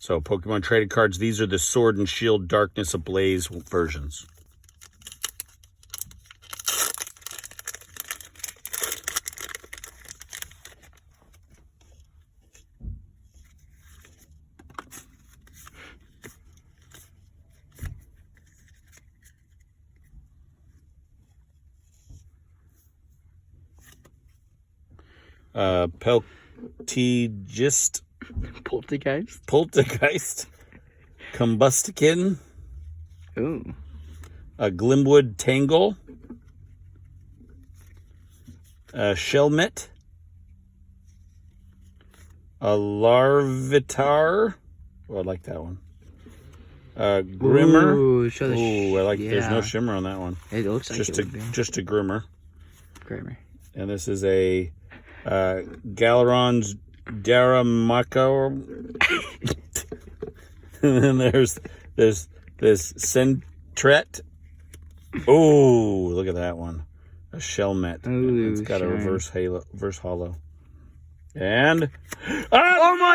So Pokemon trading cards. These are the Sword and Shield Darkness Ablaze versions. Poltegeist, Combustikin, Ooh. a Glimwood Tangle, a Shelmet, a Larvitar. Oh, I like that one. Grimmer. Ooh, I like. There's no shimmer on that one. It looks like just a Grimmer. Grimmer. And this is a Galaron's Daramako. And then there's this Sentret. Oh, look at that one. A Shelmet. Ooh, it's got a reverse hollow. And oh my